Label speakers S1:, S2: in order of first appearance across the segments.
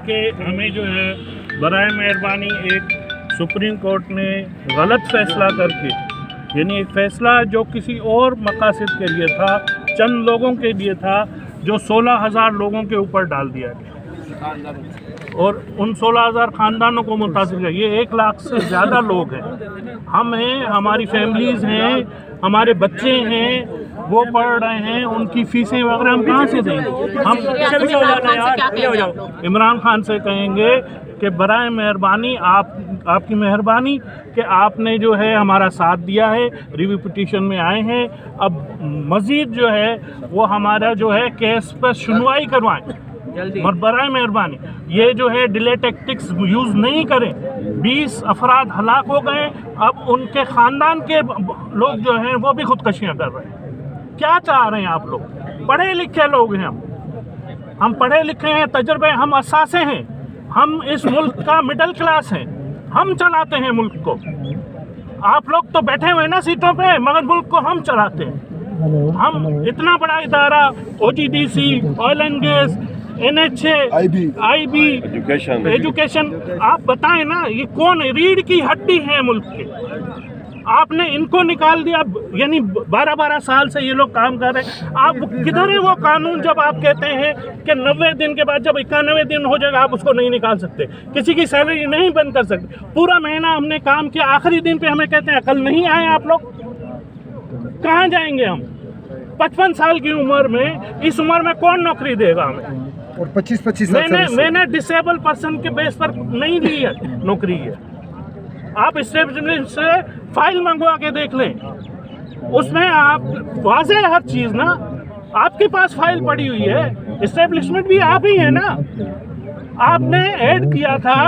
S1: کہ ہمیں جو ہے برائے مہربانی ایک سپریم کورٹ نے غلط فیصلہ کر کے، یعنی ایک فیصلہ جو کسی اور مقاصد کے لیے تھا، چند لوگوں کے لیے تھا، جو 16,000 لوگوں کے اوپر ڈال دیا گیا اور ان 16,000 خاندانوں کو متاثر کیا۔ یہ 1 لاکھ سے زیادہ لوگ ہیں، ہم ہیں، ہماری فیملیز ہیں، ہمارے بچے ہیں، وہ پڑھ رہے ہیں، ان کی فیسیں وغیرہ ہم کہاں سے دیں گے؟ ہم عمران خان سے کہیں گے کہ برائے مہربانی آپ کی مہربانی کہ آپ نے جو ہے ہمارا ساتھ دیا ہے، ریویو پٹیشن میں آئے ہیں، اب مزید جو ہے وہ ہمارا جو ہے کیس پر سنوائی کروائیں اور برائے مہربانی یہ جو ہے ڈیلے ٹیکٹکس یوز نہیں کریں۔ 20 افراد ہلاک ہو گئے، اب ان کے خاندان کے لوگ جو ہیں وہ بھی خودکشیاں کر رہے ہیں۔ کیا چاہ رہے ہیں آپ لوگ؟ پڑھے لکھے لوگ ہیں، ہم پڑھے لکھے ہیں، تجربے، ہم اثاثے ہیں، ہم اس ملک کا مڈل کلاس ہیں، ہم چلاتے ہیں ملک کو۔ آپ لوگ تو بیٹھے ہوئے نا سیٹوں پہ، مگر ملک کو ہم چلاتے ہیں۔ ہم اتنا بڑا ادارہ، OGDC، oil and gas, NHA، IB، education, آپ بتائیں نا یہ کون ہے؟ ریڑھ کی ہڈی ہے ملک کے، آپ نے ان کو نکال دیا۔ یعنی 12 سال سے یہ لوگ کام کر رہے ہیں، آپ کدھر ہے وہ قانون جب آپ کہتے ہیں کہ 90 دن کے بعد جب 91 دن ہو جائے گا آپ اس کو نہیں نکال سکتے، کسی کی سیلری نہیں بند کر سکتے؟ پورا مہینہ ہم نے کام کیا، آخری دن پہ ہمیں کہتے ہیں عقل نہیں آئے آپ لوگ؟ کہاں جائیں گے ہم؟ 55 سال کی عمر میں، اس عمر میں کون نوکری دے گا ہمیں؟
S2: اور 25
S1: میں نے ڈسیبل پرسن کے بیس پر نہیں لی ہے نوکری ہے۔ آپ اسٹیبلشمنٹ سے فائل منگوا کے دیکھ لیں، اس میں آپ واضح ہر چیز نا، آپ کے پاس فائل پڑی ہوئی ہے، اسٹیبلشمنٹ بھی آپ ہی ہیں نا، آپ نے ایڈ کیا تھا،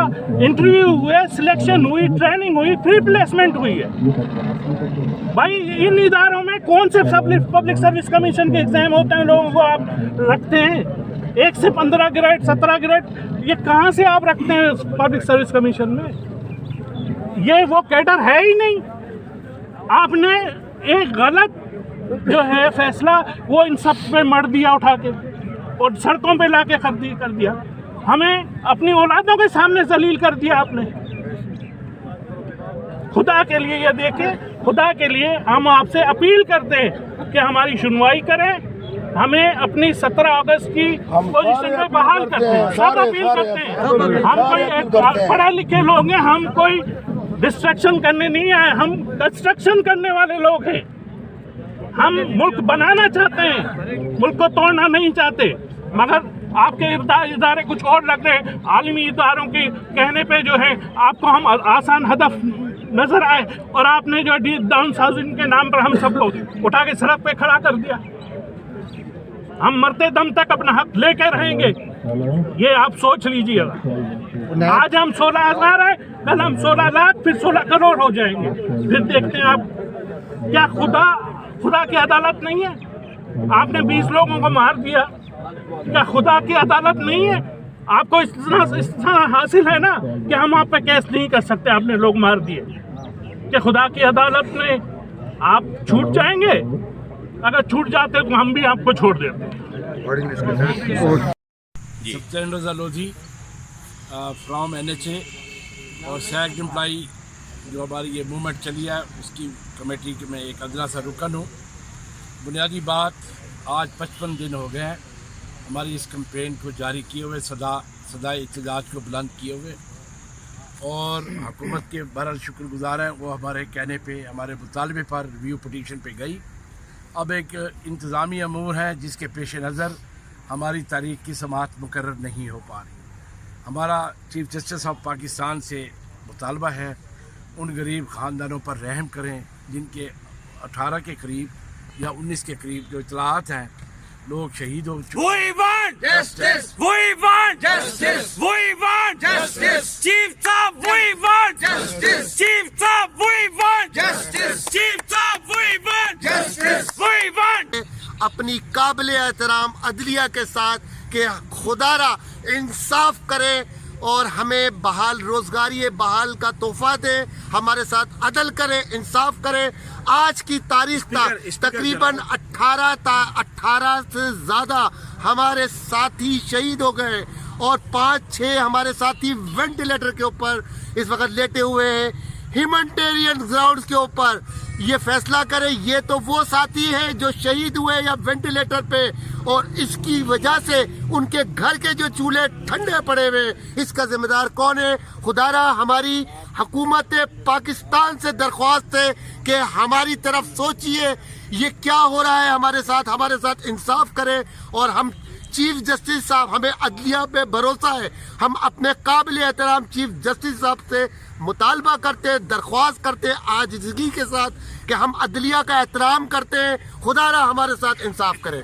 S1: انٹرویو ہوئے، سلیکشن ہوئی، ٹریننگ ہوئی، پھر پلیسمنٹ ہوئی ہے۔ بھائی ان اداروں میں کون سے پبلک سروس کمیشن کے ایگزام ہوتے ہیں لوگوں کو آپ رکھتے ہیں؟ 1 سے 15 گریڈ، 17 گریڈ، یہ کہاں سے آپ رکھتے ہیں پبلک سروس کمیشن میں؟ یہ وہ کیڈر ہے ہی نہیں۔ آپ نے ایک غلط جو ہے فیصلہ وہ ان سب پہ مر دیا اٹھا کے اور سڑکوں پہ لا کے کر دیا، ہمیں اپنی اولادوں کے سامنے ذلیل کر دیا آپ نے۔ خدا کے لیے یہ دیکھیں، خدا کے لیے ہم آپ سے اپیل کرتے ہیں کہ ہماری سنوائی کریں، ہمیں اپنی 17 اگست کی پوزیشن میں بحال کرتے ہیں، سب اپیل کرتے ہیں۔ ہم کوئی پڑھے لکھے لوگ ہیں، ہم کوئی ڈسٹرکشن کرنے نہیں آئے، ہم کنسٹرکشن کرنے والے لوگ ہیں۔ ہم ملک بنانا چاہتے ہیں، ملک کو توڑنا نہیں چاہتے، مگر آپ کے ادارے کچھ اور لگ رہے ہیں۔ عالمی اداروں کے کہنے پہ جو ہے آپ کو ہم آسان ہدف نظر آئے اور آپ نے جو ڈاؤن ساؤزن کے نام پر ہم سب کو اٹھا کے سڑک پہ کھڑا کر دیا۔ ہم مرتے دم تک اپنا حق لے کے رہیں گے، یہ آپ سوچ لیجیے گا۔ آج ہم 16,000 ہیں، کل ہم 16 لاکھ، پھر 16 کروڑ ہو جائیں گے، پھر دیکھتے ہیں آپ۔ کیا خدا کی عدالت نہیں ہے؟ آپ نے 20 لوگوں کو مار دیا، کیا خدا کی عدالت نہیں ہے؟ آپ کو اس طرح حاصل ہے نا کہ ہم آپ پہ کیس نہیں کر سکتے، آپ نے لوگ مار دیے، کہ خدا کی عدالت میں آپ چھوٹ جائیں گے؟ اگر چھوٹ جاتے تو ہم بھی آپ کو چھوڑ دیتے۔
S3: ستیندر زالوجی فرام NHA اور سیکٹ امپلائی جو ہماری یہ موومنٹ چلی ہے اس کی کمیٹی کے میں ایک ادنا سا رکن ہوں۔ بنیادی بات، آج 55 دن ہو گئے ہیں ہماری اس کمپین کو جاری کیے ہوئے، صدائے احتجاج کو بلند کیے ہوئے، اور حکومت کے بہرحال شکر گزار ہیں، وہ ہمارے کہنے پہ، ہمارے مطالبے پر ریویو پٹیشن پہ گئی۔ اب ایک انتظامی امور ہے جس کے پیش نظر ہماری تاریخ کی سماعت مقرر نہیں ہو پا رہی۔ ہمارا چیف جسٹس آف پاکستان سے مطالبہ ہے ان غریب خاندانوں پر رحم کریں جن کے 18 کے قریب یا 19 کے قریب جو اطلاعات ہیں لوگ شہید ہو چکے۔
S4: We want justice. We want justice. We want justice. Chief Saab, we want justice. Chief Saab, we want justice. Chief Saab, we want justice. We want.
S5: اپنی قابل احترام عدلیہ کے ساتھ کہ خدا را انصاف کرے اور ہمیں بحال روزگاری بحال کا تحفہ دے، ہمارے ساتھ عدل کرے، انصاف کرے۔ آج کی تاریخ تک تقریباً 18 سے زیادہ ہمارے ساتھی شہید ہو گئے اور 5-6 ہمارے ساتھی وینٹیلیٹر کے اوپر اس وقت لیٹے ہوئے ہیں ہیومینٹیرین گراؤنڈز کے اوپر. یہ فیصلہ کرے یہ تو وہ ساتھی ہیں جو شہید ہوئے یا وینٹیلیٹر پہ اور اس کی وجہ سے ان کے گھر کے جو چولہے ٹھنڈے پڑے ہوئے, اس کا ذمہ دار کون ہے؟ خدا را ہماری حکومت پاکستان سے درخواست ہے کہ ہماری طرف سوچئے یہ کیا ہو رہا ہے ہمارے ساتھ انصاف کرے. اور ہم چیف جسٹس صاحب, ہمیں عدلیہ پہ بھروسہ ہے, ہم اپنے قابل احترام چیف جسٹس صاحب سے مطالبہ کرتے, درخواست کرتے عاجزگی کے ساتھ کہ ہم عدلیہ کا احترام کرتے ہیں, خدا را ہمارے ساتھ انصاف کرے.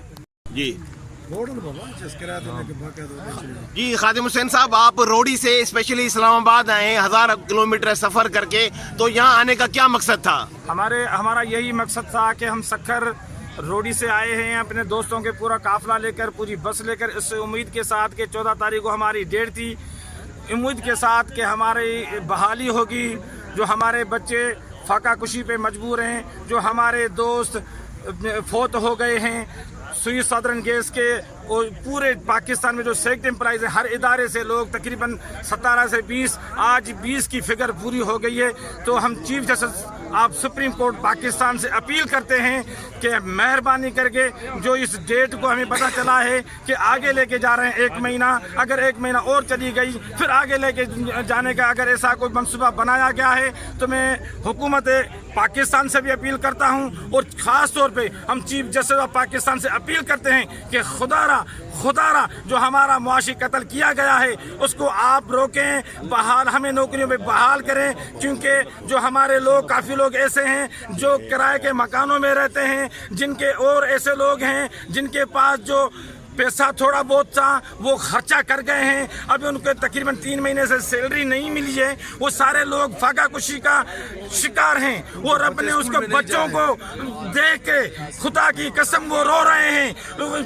S2: جی خادم حسین صاحب, آپ روڑی سے اسپیشلی اسلام آباد آئے ہیں 1000 کلومیٹر سفر کر کے, تو یہاں آنے کا کیا مقصد تھا؟
S6: ہمارا یہی مقصد تھا کہ ہم سکھر روڑی سے آئے ہیں اپنے دوستوں کے پورا قافلہ لے کر, پوری بس لے کر, اس امید کے ساتھ کہ 14 تاریخ کو ہماری ڈیٹ تھی, امید کے ساتھ کہ ہماری بحالی ہوگی. جو ہمارے بچے فاقہ کشی پہ مجبور ہیں, جو ہمارے دوست فوت ہو گئے ہیں سوئی سادرن گیس کے, اور پورے پاکستان میں جو سیکٹ امپلائیز ہیں ہر ادارے سے لوگ تقریباً 17 سے 20, آج 20 کی فگر پوری ہو گئی ہے. تو ہم چیف جسٹس آپ سپریم کورٹ پاکستان سے اپیل کرتے ہیں کہ مہربانی کر کے جو اس ڈیٹ کو ہمیں پتہ چلا ہے کہ آگے لے کے جا رہے ہیں 1 مہینہ, اگر 1 مہینہ اور چلی گئی پھر آگے لے کے جانے کا اگر ایسا کوئی منصوبہ بنایا گیا ہے تو میں حکومت پاکستان سے بھی اپیل کرتا ہوں, اور خاص طور پہ ہم چیف جسٹس آف پاکستان سے اپیل کرتے ہیں کہ خدا را جو ہمارا معاشی قتل کیا گیا ہے اس کو آپ روکیں, بحال ہمیں نوکریوں میں بحال کریں. کیونکہ جو ہمارے لوگ, کافی لوگ ایسے ہیں جو کرائے کے مکانوں میں رہتے ہیں, جن کے اور ایسے لوگ ہیں جن کے پاس جو پیسہ تھوڑا بہت تھا وہ خرچہ کر گئے ہیں, ابھی ان کو تقریباً 3 مہینے سے سیلری نہیں ملی ہے. وہ سارے لوگ فاقہ کشی کا شکار ہیں, اور اپنے اس کو بچوں کو دیکھ کے خدا کی قسم وہ رو رہے ہیں.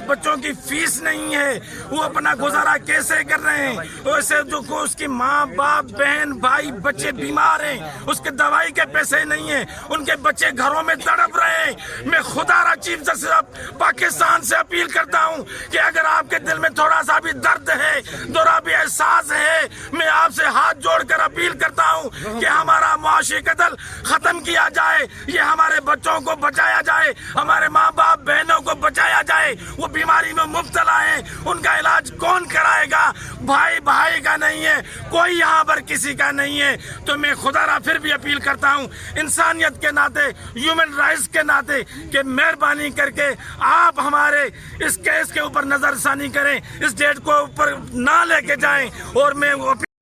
S6: بچوں کی فیس نہیں ہے, وہ اپنا گزارا کیسے کر رہے ہیں؟ ویسے جو اس کی ماں باپ بہن بھائی بچے بیمار ہیں, اس کے دوائی کے پیسے نہیں ہیں, ان کے بچے گھروں میں تڑپ رہے ہیں. میں خدا را چیف جسٹس پاکستان سے اپیل کرتا ہوں کہ اگر آپ کے دل میں تھوڑا سا بھی درد ہے, تھوڑا بھی احساس ہے, میں آپ سے ہاتھ جوڑ کر اپیل کرتا ہوں کہ ہمارا معاشی قتل ختم کیا جائے, یہ ہمارے بچوں کو بچایا جائے, ہمارے ماں باپ بہنوں کو بچایا جائے. وہ بیماری میں مبتلا ہیں, ان کا علاج کون کرائے گا؟ بھائی کا نہیں ہے, کوئی یہاں پر کسی کا نہیں ہے. تو میں خدا را پھر بھی اپیل کرتا ہوں انسانیت کے ناطے, ہیومن رائٹس کے ناطے, کہ مہربانی کر کے آپ ہمارے اس کیس کے اوپر نظر ثانی کریں, اس ڈیٹ کو اوپر نہ لے کے جائیں. اور میں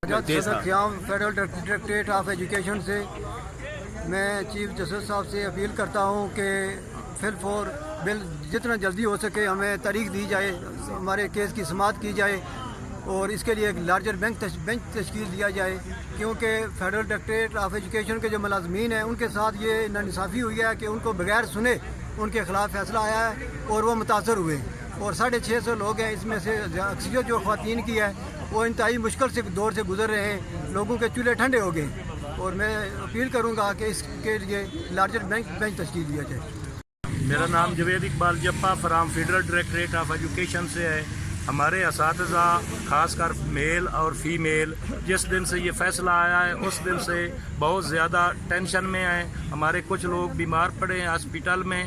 S7: فیڈرل ڈائریکٹریٹ آف ایجوکیشن سے میں چیف جسٹس صاحب سے اپیل کرتا ہوں کہ فل فور بل جتنا جلدی ہو سکے ہمیں تاریخ دی جائے, ہمارے کیس کی سماعت کی جائے, اور اس کے لیے ایک لارجر بینچ تشکیل دیا جائے. کیونکہ فیڈرل ڈائریکٹریٹ آف ایجوکیشن کے جو ملازمین ہیں ان کے ساتھ یہ ناانصافی ہوئی ہے کہ ان کو بغیر سنے ان کے خلاف فیصلہ آیا ہے اور وہ متاثر ہوئے, اور 650 لوگ ہیں, اس میں سے اکثریت جو خواتین کی ہے وہ انتہائی مشکل سے دور سے گزر رہے ہیں, لوگوں کے چولہے ٹھنڈے ہو گئے. اور میں اپیل کروں گا کہ اس کے لیے لارجر بینچ تشکیل دیا جائے.
S1: میرا نام Javed Iqbal Jappa from Federal Directorate of Education سے ہے. ہمارے اساتذہ خاص کر میل اور فیمیل جس دن سے یہ فیصلہ آیا ہے اس دن سے بہت زیادہ ٹینشن میں ہیں. ہمارے کچھ لوگ بیمار پڑے ہیں ہاسپٹل میں,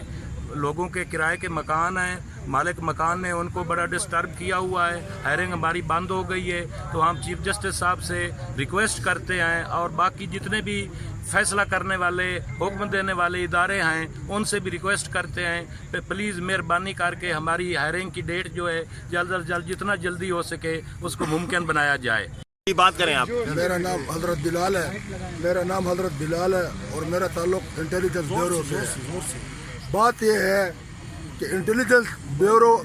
S1: لوگوں کے کرائے کے مکان ہیں, مالک مکان نے ان کو بڑا ڈسٹرب کیا ہوا ہے, ہائرنگ ہماری بند ہو گئی ہے. تو ہم چیف جسٹس صاحب سے ریکویسٹ کرتے ہیں, اور باقی جتنے بھی فیصلہ کرنے والے حکم دینے والے ادارے ہیں ان سے بھی ریکویسٹ کرتے ہیں کہ پلیز مہربانی کر کے ہماری ہائرنگ کی ڈیٹ جو ہے جلد از جلد جتنا جلدی ہو سکے اس کو ممکن بنایا جائے.
S2: بات کریں آپ.
S8: میرا نام حضرت بلال ہے, اور میرا تعلق انٹیلیجنس بیورو سے ہے. بات یہ ہے کہ انٹیلیجنس بیورو,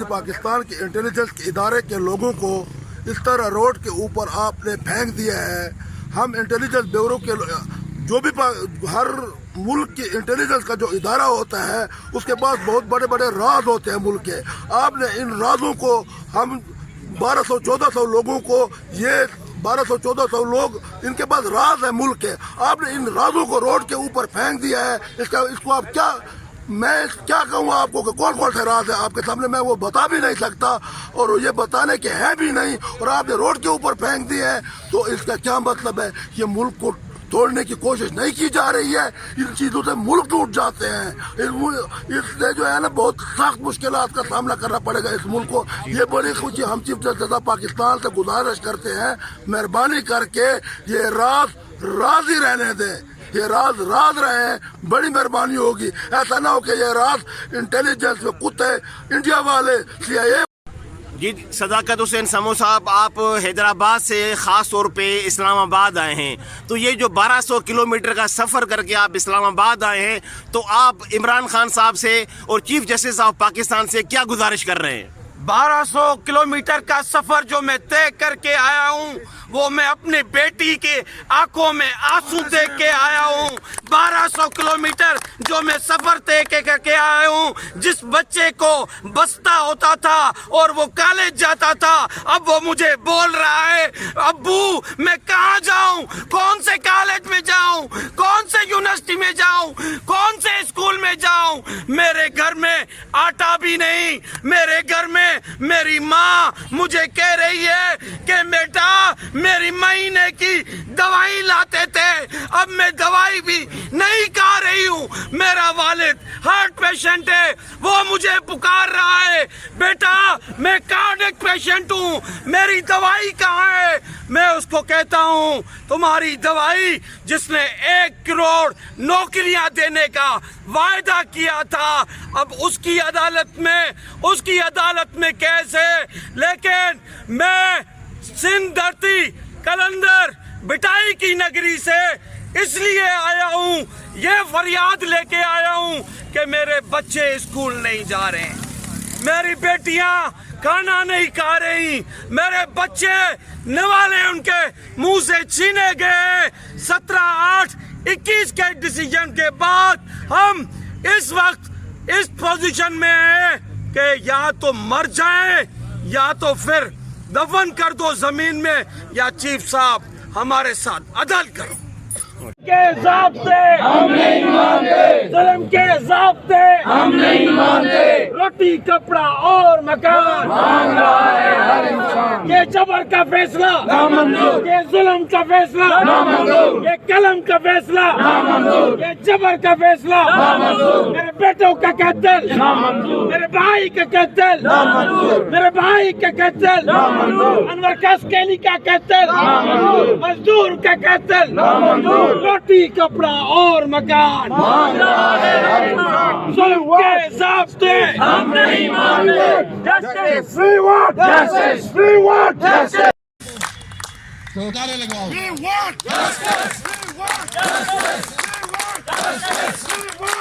S8: پاکستان کے انٹیلیجنس کے ادارے کے لوگوں کو اس طرح روڈ کے اوپر آپ نے پھینک دیا ہے. ہم انٹیلیجنس بیورو کے جو بھی ہر ملک کی انٹیلیجنس کا جو ادارہ ہوتا ہے اس کے پاس بہت بڑے بڑے راز ہوتے ہیں ملک کے. آپ نے ان رازوں کو, ہم 1200-1400 لوگوں کو, یہ 1200-1400 لوگ ان کے پاس راز ہے ملک کے, آپ نے ان رازوں کو روڈ کے اوپر پھینک دیا ہے. اس کو آپ کیا میں کیا کہوں آپ کو کہ کون کون سے راز ہے آپ کے سامنے، میں وہ بتا بھی نہیں سکتا اور یہ بتانے کے ہے بھی نہیں، اور آپ نے روڈ کے اوپر پھینک دی ہے، تو اس کا کیا مطلب ہے؟ یہ ملک کو توڑنے کی کوشش نہیں کی جا رہی ہے، ان چیزوں سے ملک ٹوٹ جاتے ہیں، اس سے جو ہے نا بہت سخت مشکلات کا سامنا کرنا پڑے گا اس ملک کو۔ یہ بڑی خوشی ہم چیف جسٹس آف پاکستان سے گزارش کرتے ہیں، مہربانی کر کے یہ راز ہی رہنے دیں، یہ راز رہے، بڑی مہربانی ہوگی۔ ایسا نہ ہو کہ یہ راز انٹیلیجنس میں کتے انڈیا والے CIA۔
S2: جی صداقت حسین سمو صاحب، آپ حیدرآباد سے خاص طور پہ اسلام آباد آئے ہیں، تو یہ جو 1200 کلومیٹر کا سفر کر کے آپ اسلام آباد آئے ہیں، تو آپ عمران خان صاحب سے اور چیف جسٹس آف پاکستان سے کیا گزارش کر رہے ہیں؟
S4: 1200 کلومیٹر کا سفر جو میں طے کر کے آیا ہوں، وہ میں اپنی بیٹی کے آنکھوں میں آنسو دیکھ کے آیا ہوں۔ 1200 کلومیٹر جو میں سفر طے کر کے آیا ہوں، جس بچے کو بستہ ہوتا تھا اور وہ کالج جاتا تھا، اب وہ مجھے بول رہا ہے ابو میں کہاں جاؤں، کون سے کالج میں جاؤں، کون سے یونیورسٹی میں جاؤں، کون سے اسکول میں جاؤں؟ میرے گھر میں آٹا بھی نہیں، میرے گھر میں میری ماں مجھے کہہ رہی ہے کہ بیٹا میری مہینے کی دوائی لاتے تھے، اب میں دوائی بھی نہیں کھا رہی ہوں۔ میرا والد ہارٹ پیشنٹ ہے، وہ مجھے پکار رہا ہے بیٹا میں کارڈک پیشنٹ ہوں، میری دوائی کہاں ہے؟ میں اس کو کہتا ہوں تمہاری دوائی جس نے 1 کروڑ نوکریاں دینے کا وعدہ کیا تھا، اب اس کی عدالت میں کیس ہے۔ لیکن میں سندھ دھرتی کلندر بٹائی کی نگری سے اس لیے آیا ہوں، یہ فریاد لے کے آیا ہوں کہ میرے بچے اسکول نہیں جا رہے ہیں، میری بیٹیاں کھانا نہیں کھا رہی، میرے بچے نوالے ان کے منہ سے چھینے گئے۔ 17/8/21 کے ڈیسیجن کے بعد ہم اس وقت اس پوزیشن میں ہیں کہ یا تو مر جائیں یا تو پھر دفن کر دو زمین میں، یا چیف صاحب ہمارے ساتھ عدل کرو۔
S1: کے ضابطے ہم نہیں مانتے، ظلم کے ضابطے ہم نہیں مانتے، روٹی کپڑا اور مکان مانگ رہا ہے ہر انسان، یہ جبر کا فیصلہ نامنظور، یہ ظلم کا فیصلہ نامنظور، یہ قلم کا فیصلہ نامنظور، یہ جبر کا فیصلہ نامنظور، میرے بیٹوں کا قتل نامنظور، میرے بھائی کا قتل نامنظور، میرے بھائی کا قتل نامنظور، انور کاسکیلی کا قتل نامنظور، مزدور کا قتل نامنظور، روٹی کپڑا اور مکان مانگ رہا ہے ہر انسان، ظلم کے ضابطے ہم نہیں مانتے، justice we want, justice we want, justice
S8: We want justice! We want justice! We want justice! We want